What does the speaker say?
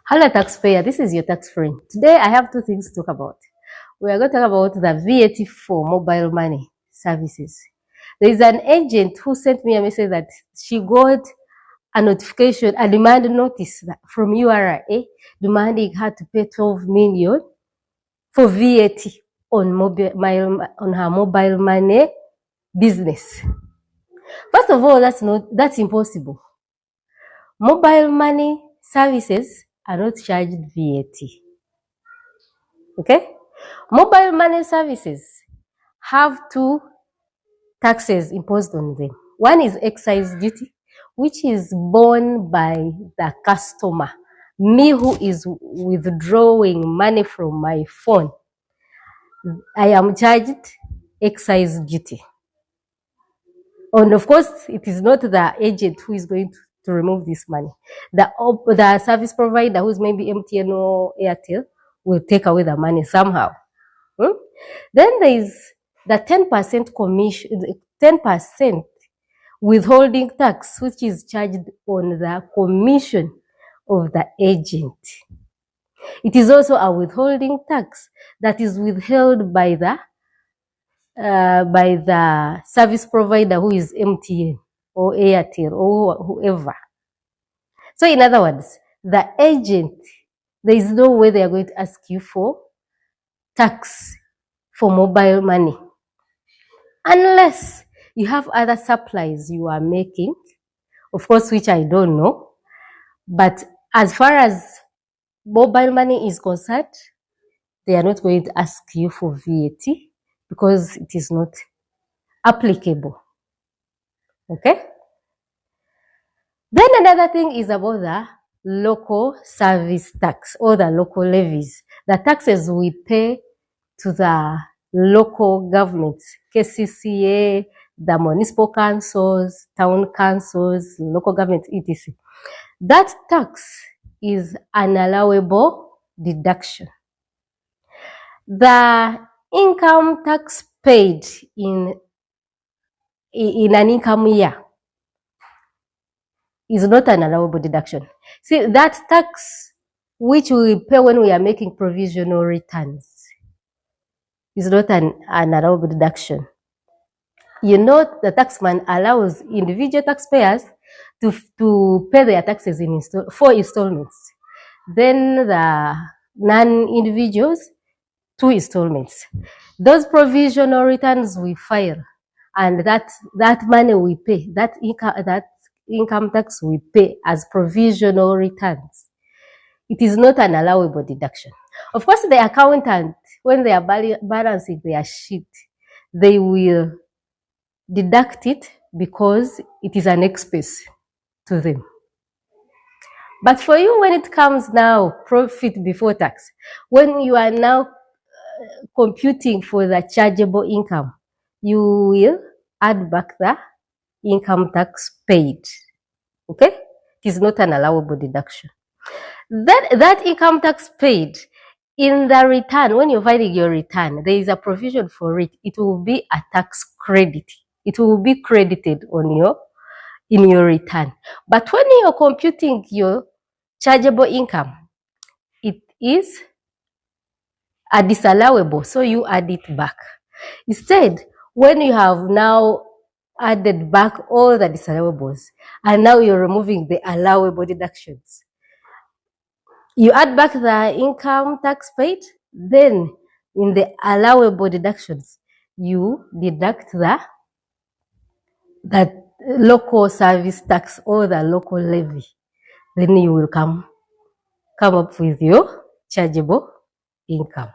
Hello taxpayer, this is your tax friend. Today I have two things to talk about. We are going to talk about the VAT for mobile money services. There is an agent who sent me a message that she got a notification, a demand notice from URA demanding her to pay 12 million for VAT on her mobile money business. First of all, that's impossible. Mobile money services are not charged VAT. Okay? Mobile money services have two taxes imposed on them. One is excise duty, which is borne by the customer. Me who is withdrawing money from my phone, I am charged excise duty. And of course, it is not the agent who is going to remove this money. The service provider, who is maybe MTN or Airtel, will take away the money somehow. Then there is the 10% commission, 10% withholding tax, which is charged on the commission of the agent. It is also a withholding tax that is withheld by the service provider, who is MTN or Airtel or whoever. So in other words, the agent, there is no way they are going to ask you for tax for mobile money, unless you have other supplies you are making, of course, which I don't know. But as far as mobile money is concerned, they are not going to ask you for VAT because it is not applicable. Okay? Then another thing is about the local service tax or the local levies, the taxes we pay to the local governments, KCCA, the municipal councils, town councils, local government, etc. That tax is an allowable deduction. The income tax paid in an income year is not an allowable deduction. See, that tax which we pay when we are making provisional returns is not an allowable deduction. You know, the taxman allows individual taxpayers to pay their taxes in 4 installments. Then the non-individuals, 2 installments. Those provisional returns we file, and that money we pay, that income tax we pay as provisional returns, it is not an allowable deduction. Of course, the accountant, when they are balancing their sheet, they will deduct it because it is an expense to them. But for you, when it comes now, profit before tax, when you are now computing for the chargeable income, you will add back the income tax paid. Okay? It is not an allowable deduction. That income tax paid, in the return, when you're filing your return, there is a provision for it. It will be a tax credit. It will be credited in your return. But when you're computing your chargeable income, it is a disallowable, so you add it back. Instead, when you have now added back all the disallowables, and now you're removing the allowable deductions, you add back the income tax paid, then in the allowable deductions, you deduct the local service tax or the local levy. Then you will come up with your chargeable income.